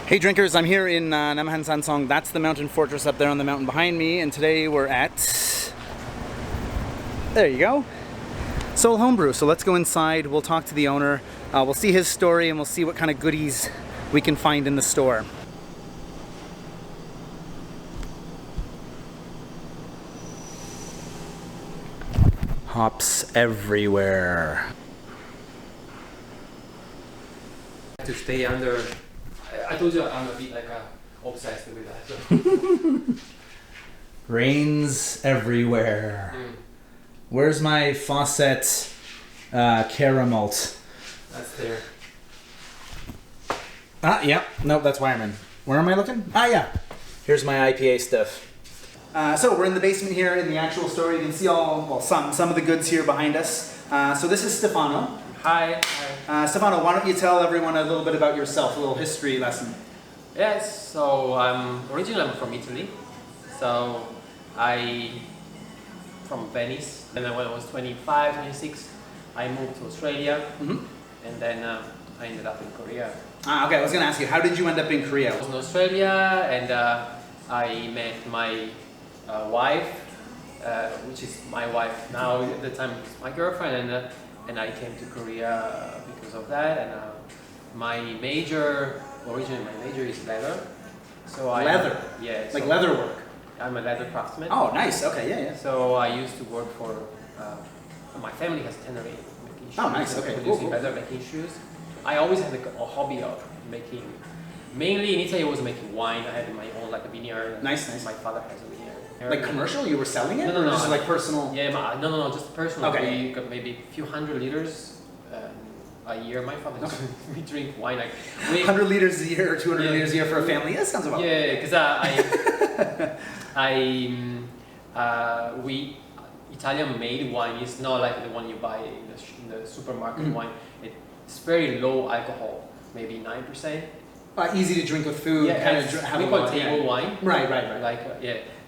Hey drinkers, I'm here in Namahan Sansong. That's the mountain fortress up there on the mountain behind me, and today we're at, there you go, Seoul Homebrew. So let's go inside, we'll talk to the owner, we'll see his story, and we'll see what kind of goodies we can find in the store. Hops everywhere. To stay under, I told you I'm a bit like obsessed with that. So. Rains everywhere. Where's my faucet caramel? That's there. Ah, yeah. No, that's Wireman. Where am I looking? Ah, yeah. Here's my IPA stuff. So we're in the basement here in the actual store. You can see some of the goods here behind us. So this is Stefano. Hi. Stefano, why don't you tell everyone a little bit about yourself, a little history lesson. Yes, so originally I'm from Italy. So from Venice. And then when I was 25, 26, I moved to Australia. And then I ended up in Korea. Okay, I was going to ask you, how did you end up in Korea? I was in Australia and I met my wife, which is my wife now. At the time, it was my girlfriend, and I came to Korea because of that. And originally my major is leather. So Leather? Yeah. Like leather work? I'm a leather craftsman. Oh, nice. Okay, yeah. So I used to work for, my family has tannery making shoes. Oh, nice. Okay, Producing cool. leather, making shoes. I always had a hobby of making, mainly in Italy I was making wine. I had my own like a vineyard. Nice. My father has a vineyard. Like commercial? You were selling it? No. Or just like personal? Yeah, no, just personal. Okay. We got maybe a few hundred liters a year. My father, we drink wine like 100 liters a year or 200 liters a year for a family? That sounds about right. Yeah, because Italian made wine is not like the one you buy in the supermarket wine. It's very low alcohol, maybe 9%. Easy to drink with food. Yeah, kind of we call it table wine. Right. Like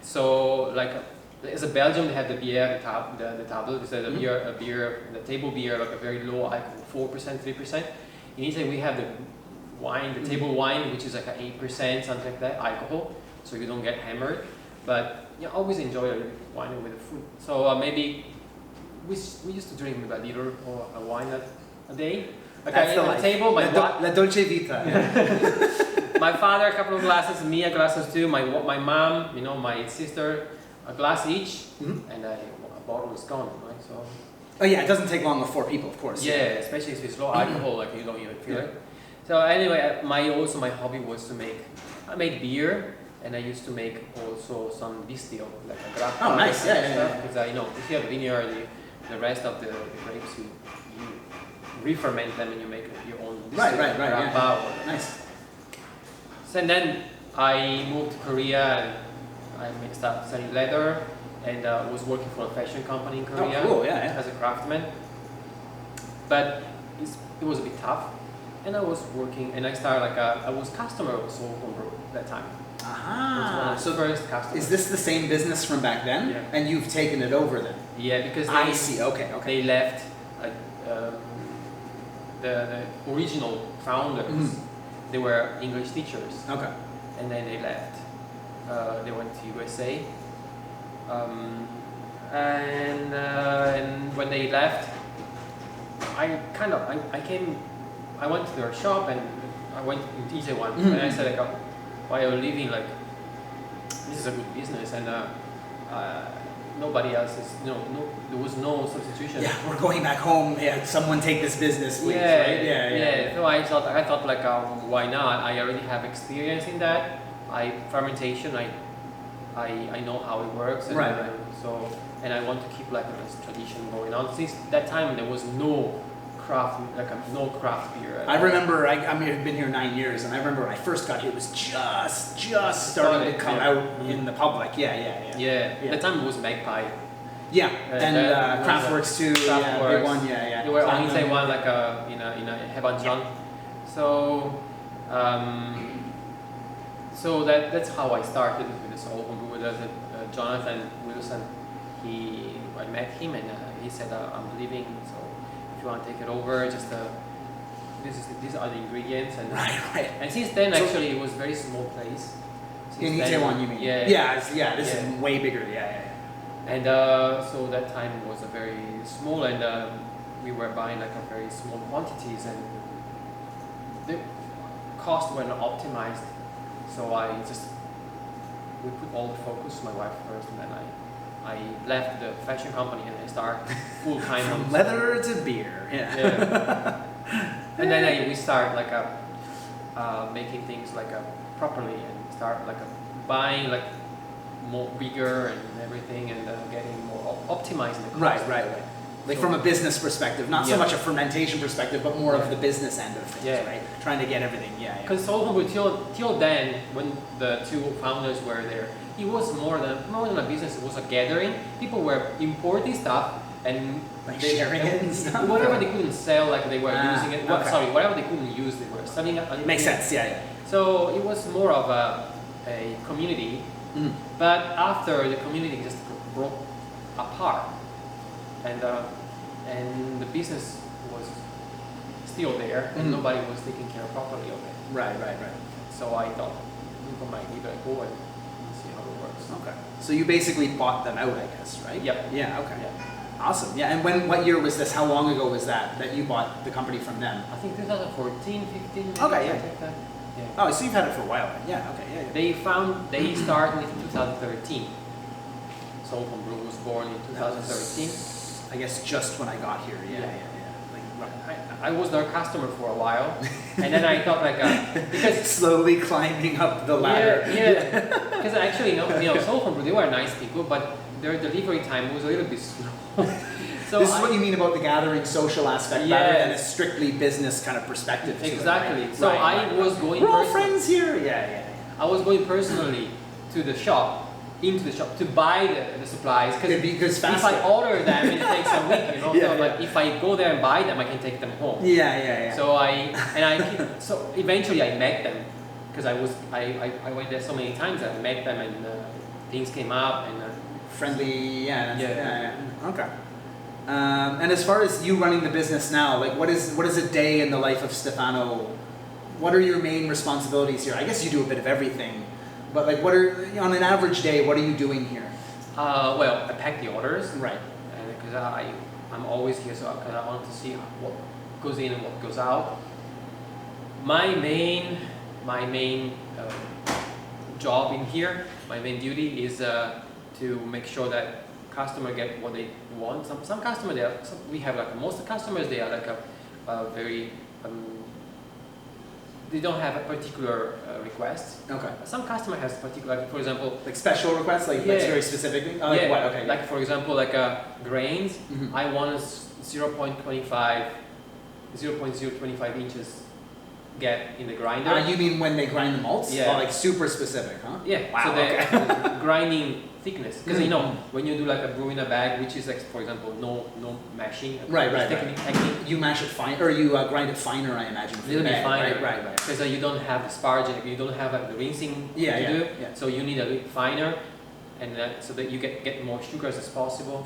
so like as a Belgium they have the beer, the table. It's a beer, the table beer, like a very low alcohol, 4%, 3%. In Italy we have the wine, the table wine, which is like 8%, something like that, alcohol. So you don't get hammered, but you always enjoy a wine with the food. So maybe we used to drink maybe a liter or a wine a day. Like That's at the table, La Dolce Vita. Yeah. my father a couple of glasses, me a glasses too. My mom, my sister, a glass each, and a bottle is gone, right? So. Oh yeah, it doesn't take long with 4 people, of course. Yeah, especially if it's low alcohol, like you don't even feel it. So anyway, my hobby was to I made beer, and I used to make also some distill, like a grappa. Oh, nice, yeah. Because if you have a vineyard, the rest of the grapes you re-ferment them and you make your own distill. Right. Grappa. Yeah. Nice. So and then I moved to Korea and I mixed up selling leather and was working for a fashion company in Korea. Oh, cool, yeah. As a craftsman. But it was a bit tough. And I was working, and I started I was customer of Seoul Homebrew at that time. So first customer. Is this the same business from back then? Yeah. And you've taken it over then? Yeah, because I see. Okay. they left the original founders. They were English teachers. Okay. And then they left. They went to USA. And when they left, I went to their shop and I went to Itaewon and I said why are you leaving? Like, this is a good business and nobody else is, there was no substitution. Yeah, we're going back home. Yeah, someone take this business, please. Right? Yeah. So I thought why not? I already have experience in that. Fermentation. I know how it works. And, right. And I want to keep this tradition going on. Since that time, there was no craft beer. I remember I've been here 9 years, and I remember when I first got here, it was just starting to come out in the public. Yeah. At the time it was Magpie. Yeah, and Kraftwerks too. Kraftwerks. Big one. Yeah. They were only say one in a Hebanjeon. So that's how I started with the Seoul Homebrew with Jonathan Wilson. I met him and he said I'm leaving, so if you want to take it over, just these are the ingredients, and Right. and since then actually it was very small place. In Since then, Itaewon, you mean? Yeah. This is way bigger. Yeah. And so that time was a very small, and we were buying like a very small quantities, and the cost were not optimized. So we put all the focus, my wife first, and then I left the fashion company and I started full time From leather to beer. Yeah. And then we start like making things like properly, and start like buying like more bigger and everything, and getting more optimizing the cost. Right. Like So- from a business perspective, not so Yeah. much a fermentation perspective, but more of Yeah. the business end of things, Yeah. right? Trying to get everything. Yeah. Because Seoul Homebrew till then, when the two founders were there, it was more than a business. It was a gathering. People were importing stuff and Like sharing it and stuff? Whatever they couldn't sell, like they were using it. Okay. Sorry, whatever they couldn't use, they were selling it. Makes sense. Yeah. So it was more of a community. Mm. But after the community just broke apart, and the business was still there, and nobody was taking care properly of it. Right. So I thought we might give it a go and see how it works. Okay. So you basically bought them out, I guess, right? Yep. Yeah. Okay. Yeah. Awesome. Yeah. And what year was this? How long ago was that you bought the company from them? I think 2014, 15. Maybe, Okay, yeah. something like that. Yeah. Oh, so you've had it for a while. Then. Yeah. Okay. Yeah. They started in 2013. Seoul Homebrew was born in 2013. I guess just when I got here. Yeah. Yeah. Like I was their customer for a while, and then I thought like because slowly climbing up the ladder. Yeah. Because actually, Seoul Homebrew, they were nice people, but their delivery time was a little bit slow. So This is what you mean about the gathering social aspect rather than a Yes. strictly business kind of perspective. to it, Exactly. right? So Right. I was going. We're all person- friends here. Yeah. I was going personally to the shop, into the shop to buy the supplies Because if I faster. order them, it takes a week. Yeah, So like if I go there and buy them, I can take them home. Yeah. So eventually I met them because I went there so many times that I met them, and things came up, and Friendly. Yeah. Yeah. Okay. And as far as you running the business now, like what is a day in the life of Stefano? What are your main responsibilities here? I guess you do a bit of everything, but like on an average day, what are you doing here? well, I pack the orders, Right. because I'm always here, so because I want to see what goes in and what goes out. My main job in here, my main duty is to make sure that customer get what they want. Some customer we have like most customers, they are like a very they don't have a particular request. Okay. Some customer has particular, for example, Like special requests, like Yeah. very specifically. Oh, like yeah, what? Okay. like for example, like grains. Mhm. I want a 0.025 inches get in the grinder. You mean when they grind the malts? Yeah. Oh, like super specific, huh? Yeah. Wow, So the okay. grinding thickness, because Mm. when you do like a brew in a bag, which is like for example no mashing. Right. Technique. You mash it fine, or you grind it finer, I imagine. A for little the bit bag. finer. Right. Because you don't have the sparge, you don't have the rinsing Yeah, to yeah, do. yeah. So you need a little finer, and so that you get more sugars as possible.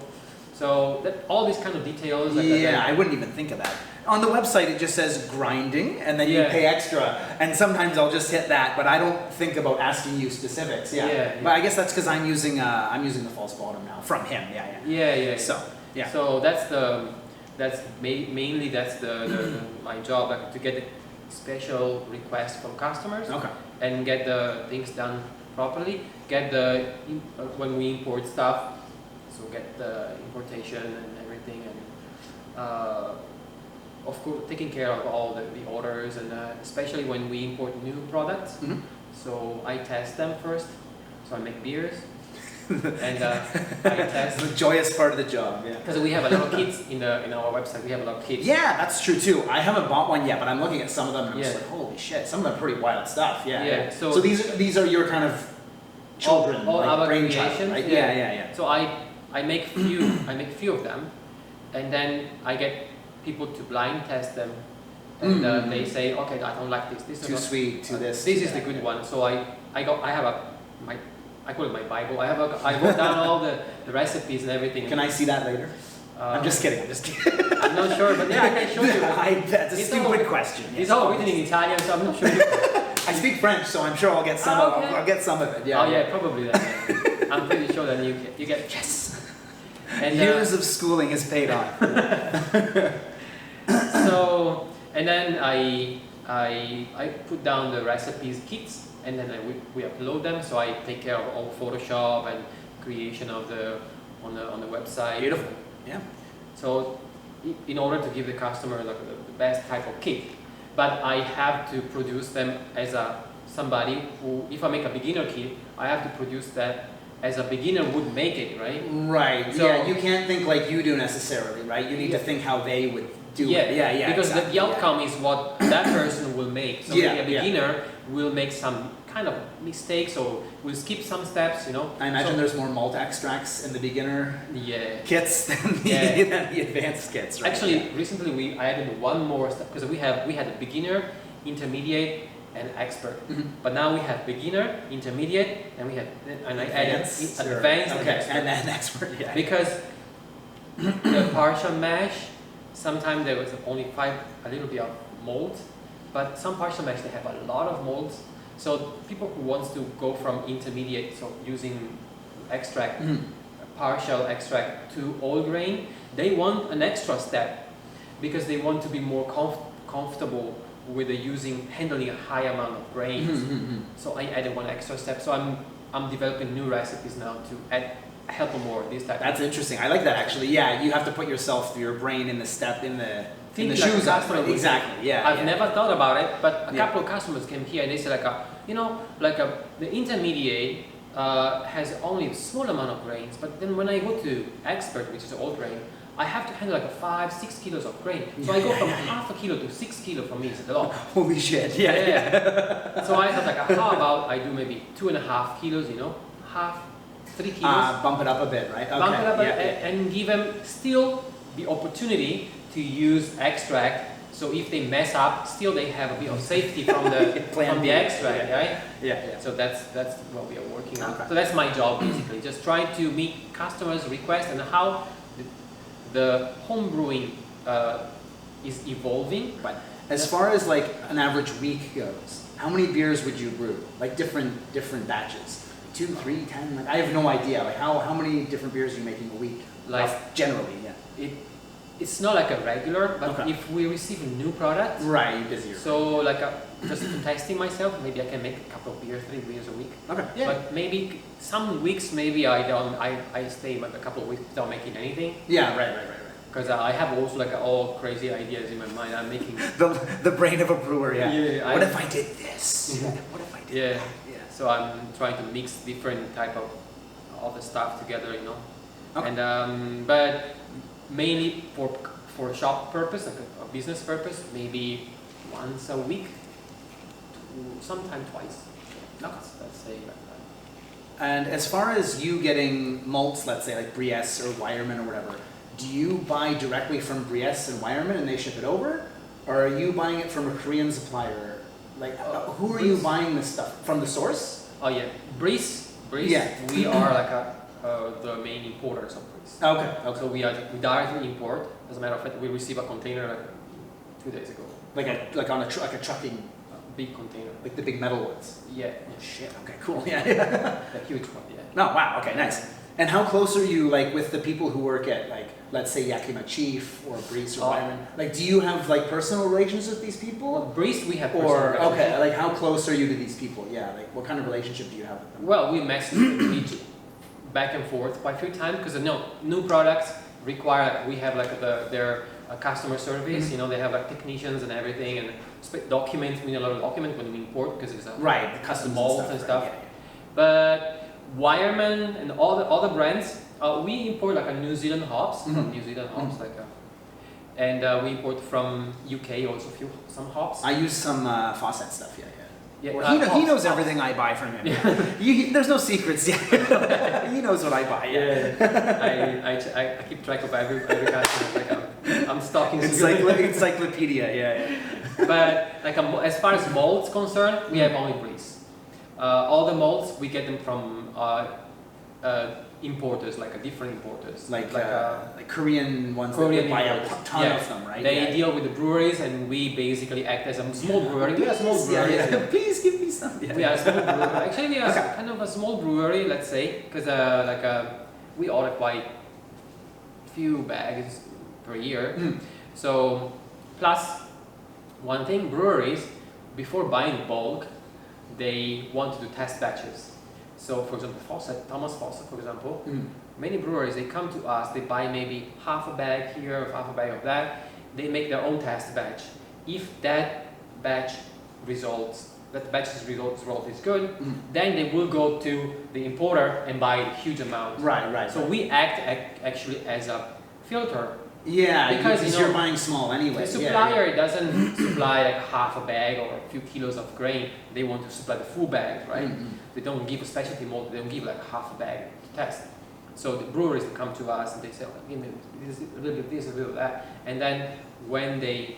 So that all these kind of details. Yeah, I wouldn't even think of that. On the website, it just says grinding, and then you Yeah. pay extra. And sometimes I'll just hit that, but I don't think about asking you specifics. Yeah. Yeah. But I guess that's because I'm using the false bottom now from him. Yeah. Yeah. So yeah. So mainly that's the my job, like to get the special requests from customers. Okay. And get the things done properly. Get when we import stuff, so get the importation and everything, and of course taking care of all the orders, and especially when we import new products. Mhm. So I test them first. So I make beers, and I test. The joyous part of the job. Yeah. Because we have a lot of kits in our website. We have a lot of kits. Yeah, that's true too. I haven't bought one yet, but I'm looking at some of them and I'm just Yeah. like, holy shit, some of them are pretty wild stuff. Yeah. Yeah, So, so- these are your kind of children, all like our brainchild, creations. right? Yeah. So I make few of them, and then I get people to blind test them, and they say, okay, I don't like this. This is Too not- sweet, to this. This to is the that. good one. So I have I call it my Bible. I wrote down all the recipes and everything. Can I see that later? I'm just kidding. I'm not sure, but yeah, I can show you. That's a It's stupid all- question. It's yes. all written in Italian, so I'm not sure. I speak French, so I'm sure I'll get some. Oh, okay. I'll get some of it. Yeah. Oh yeah, probably that. Yeah. I'm pretty sure that you get yes. And Years of schooling has paid off. so and then I put down the recipes kits, and then we upload them. So I take care of all Photoshop and creation of the on the website. Beautiful. Yeah. So in order to give the customer like the best type of kit, but I have to produce them as somebody who, if I make a beginner kit, I have to produce that as a beginner would make it, right? Right. So- yeah. You can't think like you do necessarily, right? You need to think how they would do Yeah, it. Yeah. Yeah. Because exactly. the outcome is what that person will make. So Yeah, maybe a yeah. beginner will make some kind of mistakes or will skip some steps, you know. I imagine So- there's more malt extracts in the beginner Yeah. kits than the, Yeah. than the advanced kits, right? Actually, recently I added one more step because we had a beginner, intermediate, and expert. Mhm. But now we have beginner, intermediate, and I added Advanced or- advanced and okay, expert. and then expert. Yeah. Because the partial mash, sometimes there was only a little bit of mold, but some partial mash they have a lot of molds. So people who wants to go from intermediate, so using extract, Mhm. partial extract to all grain, they want an extra step because they want to be more comfortable with handling a high amount of grains. Mhm. So I added one extra step. So I'm developing new recipes now to help them more this type. That's interesting. I like that actually. Yeah, you have to put yourself, your brain in the step, in the Think like shoes a of customer it. would Exactly. Yeah. I've yeah. never thought about it, but a Yeah. couple of customers came here and they said the intermediate has only a small amount of grains, but then when I go to expert, which is all grain, I have to handle like 5-6 kilos of grain. So I go from half a kilo to 6 kilo for me. It's a lot. Holy shit. Yeah. So I thought like, how about I do maybe 2.5 kilos, half, 3 kilos. Bump it up a bit, right? Okay. Bump it up yeah. and give them still the opportunity to use extract. So if they mess up, still they have a bit of safety from the Plan from B, the extract, yeah. right? Yeah. So that's what we are working on. Okay. So that's my job basically, just trying to meet customers' requests and how the home brewing is evolving. But as far as like an average week goes, how many beers would you brew? Like different batches? 2, 3, 10? Like I have no idea. Like how many different beers are you making a week? Like generally, yeah. It's not like a regular, but Okay. if we receive a new product, Right, you're busier. so like just testing myself, maybe I can make a couple of beers, 3 beers a week. Okay. Yeah. But maybe some weeks, maybe I stay like a couple of weeks without making anything. Yeah. Right. Because I have also like all crazy ideas in my mind. I'm making. The brain of a brewer. Yeah. Yeah, What if I did this? Mhm. What if I did Yeah. that? Yeah. So I'm trying to mix different type of all the stuff together, Okay. And but mainly for shop purpose, like a business purpose, maybe once a week, sometimes twice. Let's say like that. And as far as you getting malts, let's say like Briesse or Weyermann or whatever, do you buy directly from Briesse and Weyermann and they ship it over? Or are you buying it from a Korean supplier? Like, who are you Breeze. buying this stuff from? The source? Oh yeah, Breeze. Yeah. We are like the main importers of Breeze. Okay. So we directly import. As a matter of fact, we received a container like 2 days ago. Like on a trucking, Big container. like the big metal ones. Yeah. Shit. Okay. Cool. Yeah. A huge one. Yeah. No. Wow. Okay. Nice. And how close are you like with the people who work at like, let's say Yakima Chief or Breeze or Weyermann? Like, do you have like personal relations with these people? Breeze, we have. Or personal okay, relationship. like how close are you to these people? Yeah. Like, what kind of relationship do you have with them? Well, we message each back and forth quite a few times because new products require we have like their customer service. Mhm. They have like technicians and everything and documents. We need a lot of documents when we import because it's a Right, the customs molds and stuff. right, But Weyermann and all the other brands, we import like a New Zealand hops, Mhm. New Zealand hops, and we import from UK also some hops. I use some faucet stuff. Yeah. Yeah, Well, he knows hops. everything I buy from him. There's no secrets. Yeah. He knows what I buy. Yeah, I keep track of every customer. Like I'm stocking. Encyclopedia. Yeah. But like as far as molds concerned, we have only Breeze. All the molds we get them from importers, like different importers, like Korean ones Korean that buy a importers. ton Yeah. of them, right? They deal with the breweries, and we basically act as a small brewery. We are small brewery. Please give me some. We are a small brewery. Actually, we are kind of a small brewery, let's say, because we order quite few bags per year. So, plus one thing, breweries, before buying bulk, they want to do test batches. So, for example, Thomas Fawcett, for example, many breweries, they come to us, they buy maybe half a bag here, half a bag of that. They make their own test batch. If that batch's result is good, then they will go to the importer and buy a huge amount. Right. So we act actually as a filter. Yeah, because you're buying small anyway. The supplier doesn't supply like half a bag or a few kilos of grain. They want to supply the full bag, right? They don't give a specialty malt. They don't give like half a bag to test. So the breweries come to us and they say, give me a little bit this, a little that, and then when they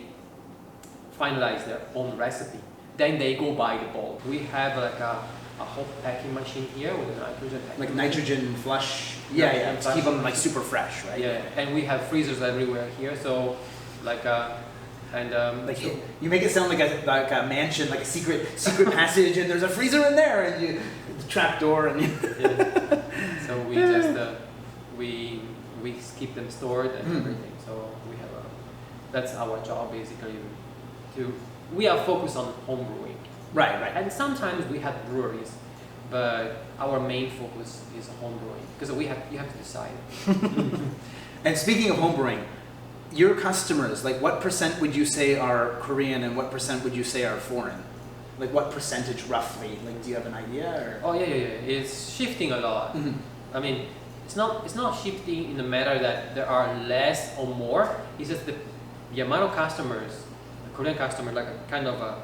finalize their own recipe, then they go buy the bulk. We have like a hot packing machine here with a nitrogen packing. Like nitrogen flush. Yeah. To keep them like super fresh, right? Yeah, and we have freezers everywhere here. So, like you make it sound like a mansion, like a secret passage, and there's a freezer in there, and the trap door, and. So we just we keep them stored and everything. So we have that's our job basically. We are focused on home brewing. Right. And sometimes we have breweries, but our main focus is home brewing because you have to decide. And speaking of home brewing, your customers, like what % would you say are Korean and what % would you say are foreign? Like what percentage roughly? Like do you have an idea? Or? Oh yeah. It's shifting a lot. I mean, it's not shifting in the matter that there are less or more. It's just the amount of customers, Korean customers, like kind of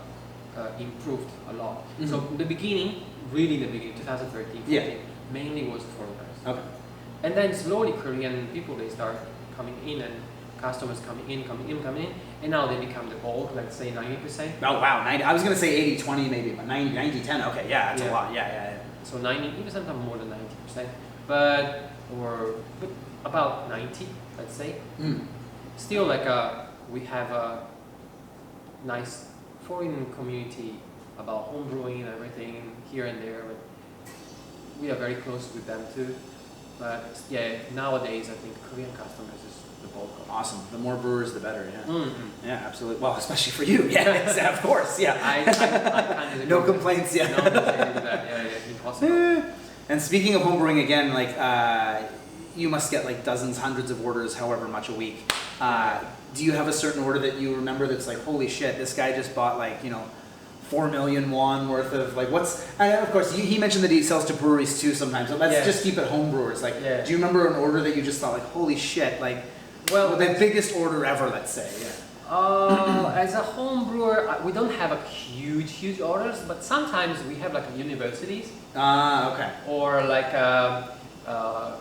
improved a lot. So the beginning, 2013, 14, mainly was foreigners. Okay. And then slowly Korean people, they start coming in and customers coming in, and now they become the bulk, let's say 90%. Oh wow, 90. I was gonna say 80-20 maybe, but 90-10. Okay, yeah, that's a lot. Yeah. So 90, even sometimes more than 90%, but about 90, let's say. Still, like we have a nice foreign community about home brewing and everything here and there, but we are very close with them too. But yeah, nowadays I think Korean customers is the bulk of it. Awesome. The more brewers, the better. Yeah. Yeah, absolutely. Well, especially for you. Yeah, of course. Yeah. I kind of no complaints. Yeah. No complaints with that. Yeah, impossible. And speaking of homebrewing again, like you must get like dozens, hundreds of orders, however much a week. Do you have a certain order that you remember that's like, holy shit, this guy just bought like 4 million won worth of like what's? And of course, he mentioned that he sells to breweries too sometimes. So let's just keep it home brewers. Like, do you remember an order that you just thought like, holy shit, like, well, the biggest order ever, let's say? Yeah. As a home brewer, we don't have a huge orders, but sometimes we have like universities. Okay. Or like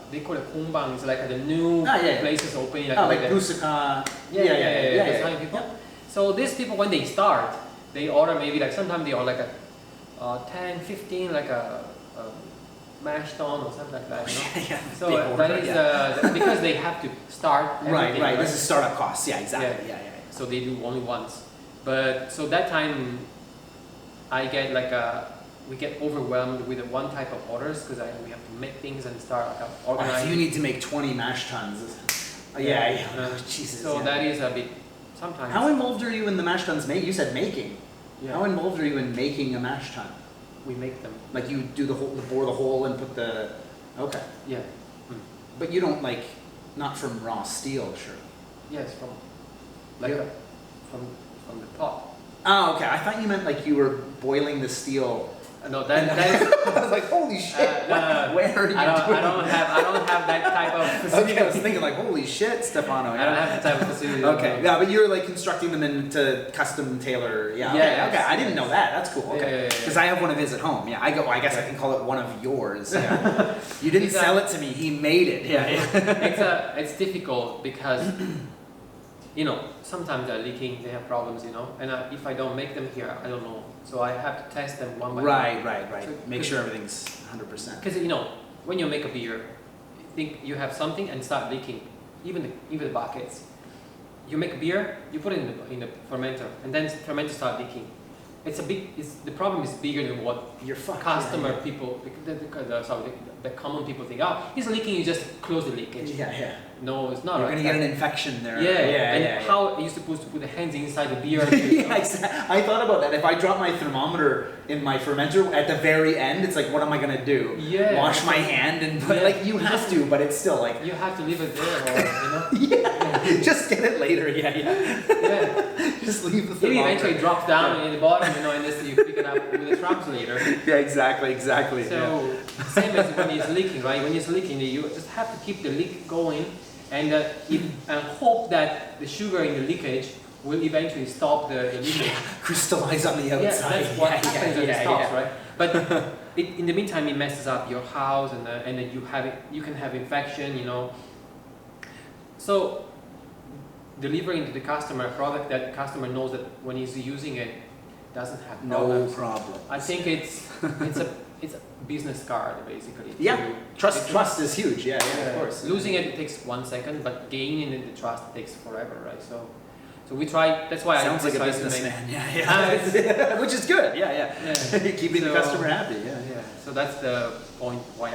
they call it Hongbang. It's like the new places opening. Like Busaka. Yeah. People. Yep. So these people, when they start, they order maybe like sometimes they order like a 10, 15, like a mashed tun or something like that. So that is because they have to start. Right. This is startup costs. Yeah, exactly. Yeah. So they do only once, but so that time I get like we get overwhelmed with one type of orders because we have to make things and start like organizing. So you need to make 20 mash tuns. Jesus. So that is a bit sometimes. How involved are you in the mash tuns making? You said making. Yeah. How involved are you in making a mash tun? We make them. Like you do bore the hole and put the. Okay. Yeah. But you don't like, not from raw steel, sure. Yes, from the pot. Oh, okay. I thought you meant like you were boiling the steel. No, that I was like, holy shit! No. Where are you doing? I don't have that type of facility. Okay, I was thinking like, holy shit, Stefano. I don't have that type of facility. Okay, yeah, but you're like constructing them into custom tailor. Yeah. Okay. I didn't know that. That's cool. Okay. Because I have one of his at home. Yeah. I guess I can call it one of yours. Yeah. You didn't sell it to me. He made it. Yeah. It's difficult because. Sometimes they're leaking, they have problems, and if I don't make them here, I don't know. So I have to test them one by one. Right. Make sure everything's 100%. Because, when you make a beer, think you have something and start leaking, even the buckets. You make a beer, you put it in the fermenter, and then fermenter start leaking. The problem is bigger than what You're fucked. customer people, the common people think. Oh, it's leaking. You just close the leakage. Yeah. No, it's not. You're right. gonna get an infection there. And how are you supposed to put the hands inside the beer? Yeah, exactly. I thought about that. If I drop my thermometer in my fermenter at the very end, it's like, what am I gonna do? Yeah. Wash my hand and put like you have to, but it's still like You have to leave it there, or you know. yeah. Just get it later. Yeah. Just leave the It thermometer. eventually drops down in the bottom, you know, and then you pick it up with the trumps later. Yeah, exactly. So same as when it's leaking, right? When it's leaking, you just have to keep the leak going, and hope that the sugar in the leakage will eventually stop the leakage. Crystallize on the outside. Yeah, that's what happens when it stops, yeah. right? But in the meantime, it messes up your house, and then you can have infection, you know. So delivering to the customer a product that the customer knows that when he's using it doesn't have problems. No problem. I think it's a business card basically. Yeah. Trust is huge. Yeah, of course. Losing it takes 1 second, but gaining the trust takes forever, right? So we try. That's why Sounds I like a decided to businessman. make- Yeah. Which is good. Yeah. Keeping the So- customer happy. Yeah. So that's the point why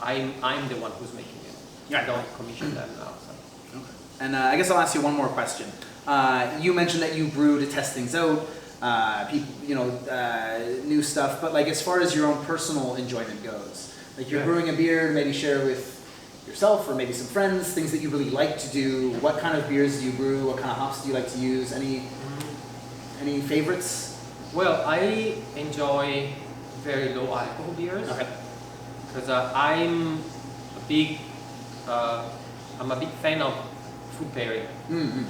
I'm the one who's making it. Yeah. I don't commission them now. So. Okay. And I guess I'll ask you one more question. You mentioned that you brew to test things out, people, new stuff. But like, as far as your own personal enjoyment goes, like you're brewing a beer to maybe share with yourself or maybe some friends, things that you really like to do. What kind of beers do you brew? What kind of hops do you like to use? Any favorites? Well, I enjoy very low alcohol beers. Okay. Because I'm a big fan of food pairing. Mm-hmm.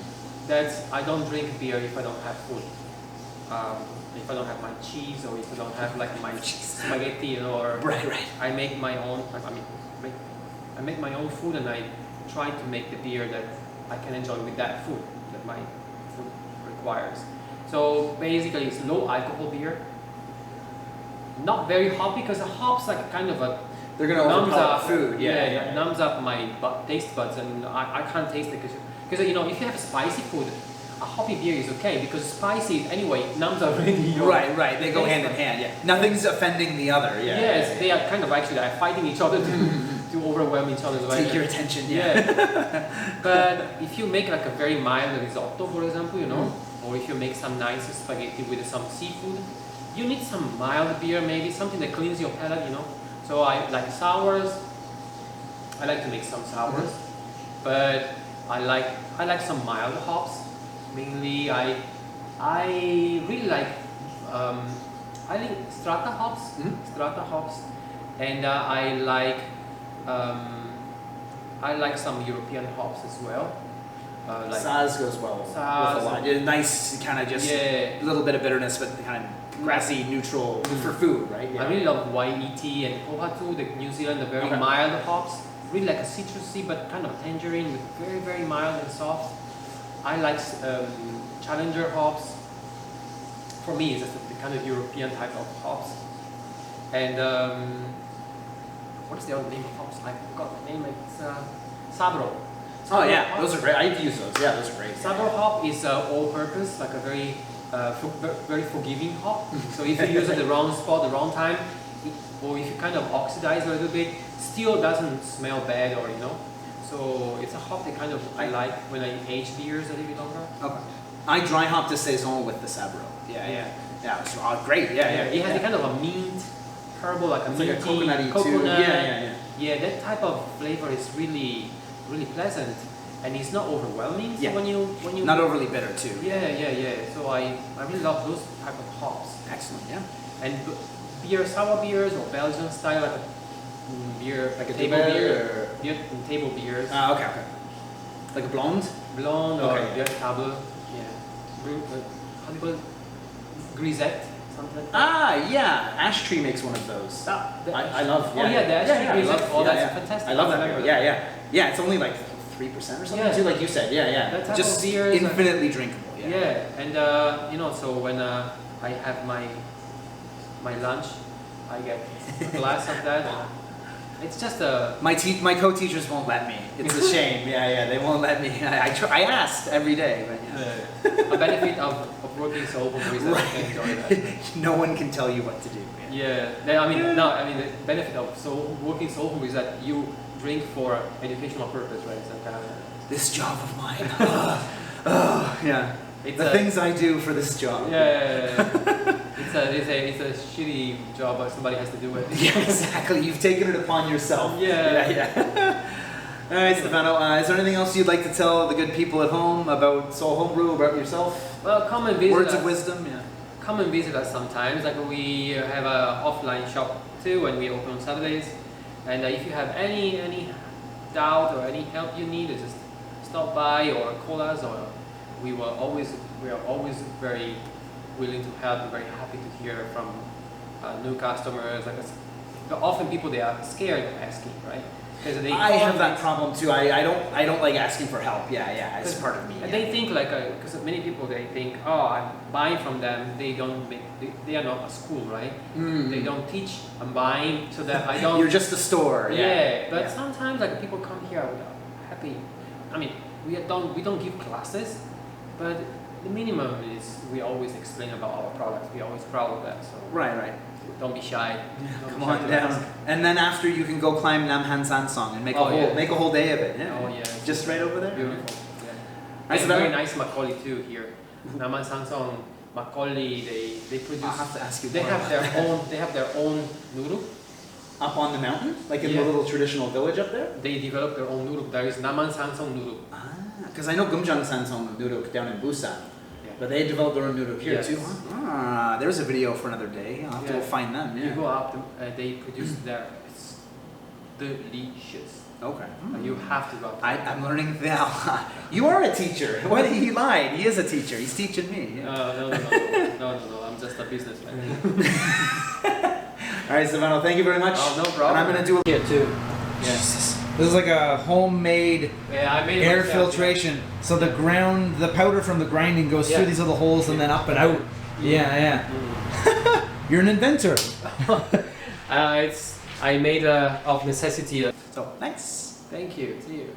I don't drink beer if I don't have food. If I don't have my cheese, or if I don't have like my spaghetti, you know, or Right. I make my own. I make my own food, and I try to make the beer that I can enjoy with that food that my food requires. So basically, it's low alcohol beer. Not very hoppy, because the hops like kind of a They're gonna numbs overpower up food. it numbs up my taste buds, and I can't taste it because you know, if you have spicy food, a hoppy beer is okay, because spicy anyway numbs up really your Right. They go hand in hand. Yeah. Nothing's offending the other. Yeah. Yes, they are kind of actually fighting each other to overwhelm each other. Take your attention. But if you make like a very mild risotto, for example, you know, or if you make some nice spaghetti with some seafood, you need some mild beer, maybe something that cleans your palate, you know. So I like sours. I like to make some sours, but I like some mild hops. Mainly, I really like strata hops. Strata hops, and I like some European hops as well. Like Saz goes well Saz. with a lot. Yeah, nice, kind of just a little bit of bitterness, but kind of grassy, neutral for food, right? Yeah. I really love Waihiti and Pohatu, the New Zealand, the very mild hops. Really like a citrusy but kind of tangerine, with very, very mild and soft. I like Challenger hops. For me, it's just the kind of European type of hops. And what is the other name of hops? I forgot the name. It's Sabro. Oh yeah, those are great. I use those. Yeah, those are great. Sabro hop is all-purpose, like a very very forgiving hop. So if you use it at the wrong spot, the wrong time, or if you kind of oxidize a little bit, still doesn't smell bad, or you know. So it's a hop that kind of I like when I age beers a little bit longer. Okay. I dry hop the saison with the Sabro. Yeah. It's great. Yeah. It has a kind of a mint, herbal, like a It's minty, like a coconutty coconut. too. Yeah. Yeah, that type of flavor is really, really pleasant, and it's not overwhelming. So when you Not overly bitter too. Yeah. So I really love those type of hops. Excellent. Yeah. And sour beers or Belgian style, like a beer, like a table beer, table beers. Okay. Like a blonde. Blonde Okay. or beer table. Yeah. How do you call it? Grisette, something like that. Yeah. Ash Tree makes one of those. I love. the Ash Tree Grisette. That's I fantastic. love that remember beer. Yeah. It's only like 3% or something too, like you said. Yeah. That type Just of beers, infinitely drinkable. And so when I have my lunch, I get a glass of that. It's just a My co-teachers won't let me. It's a shame. Yeah, they won't let me. I asked every day, but yeah. a benefit of working so Homebrew is that you can enjoy that. No one can tell you what to do. Yeah, the benefit of working so Homebrew is that you drink for educational purpose, right? It's like this job of mine. Yeah. It's the things I do for this job. Yeah. It's a shitty job, but somebody has to do it. Yeah, exactly. You've taken it upon yourself. Yeah. All right, Stefano. Is there anything else you'd like to tell the good people at home about Seoul Homebrew, about yourself? Well, come and visit Words us. of wisdom. Yeah. Come and visit us sometimes. Like we have an offline shop too, and we open on Saturdays. And if you have any doubt or any help you need, just stop by or call us. Or we are always very willing to help. We're very happy to hear from new customers. But often people, they are scared of asking, right? Because I have that problem too. I don't like asking for help. Yeah, it's part of me. And they think because many people, they think, oh, I'm buying from them. They are not a school, right? They don't teach. I'm buying to them. I don't. You're just a store. Yeah, but sometimes people come here happy. I mean, we don't give classes, but the minimum is we always explain about our products. We're always proud of that. So Right. don't be shy. Come on down. And then after you can go climb Namhan Sansong and make a whole day of it. Yeah. Oh yeah. Just right over there. Beautiful. Yeah. Nice. And very nice makgeolli too here. Naman Sansong makgeolli, they produce. I'll have to ask you. They have their own noodle. Up on the mountain, like in the little traditional village up there. They develop their own noodle. There is Naman Sansong noodle. Because I know Gumjang Sansong noodle down in Busan. But they developed their own noodle here too. There's a video for another day. I'll have to go find them. Yeah. You go up, they produce there. It's delicious. Okay. You have to go up. I'm learning now. You are a teacher. What? He lied. He is a teacher. He's teaching me. Yeah. No. I'm just a businessman. All right, Stefano. Thank you very much. Oh, no problem. And I'm gonna do here too. Jesus. This is like a homemade I made air myself, filtration. Yeah. So the powder from the grinding goes through these little holes and then up and out. Yeah. You're an inventor. I made of necessity. So nice. Thank you. See you.